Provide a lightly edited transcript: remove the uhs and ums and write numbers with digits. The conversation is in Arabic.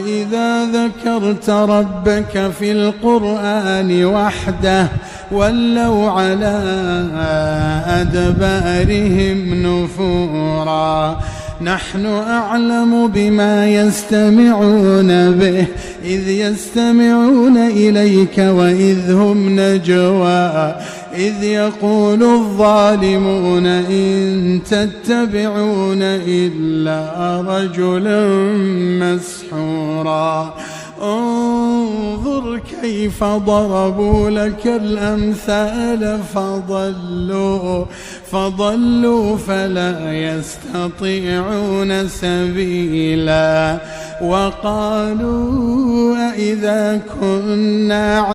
وإذا ذكرت ربك في القرآن وحده ولوا على أدبارهم نفورا. نحن أعلم بما يستمعون به إذ يستمعون إليك وإذ هم نجوى إذ يقول الظالمون إن تتبعون إلا رجلا مسحورا. انظر كيف ضربوا لك الأمثال فضلوا فلا يستطيعون سبيلا. وقالوا أإذا كنا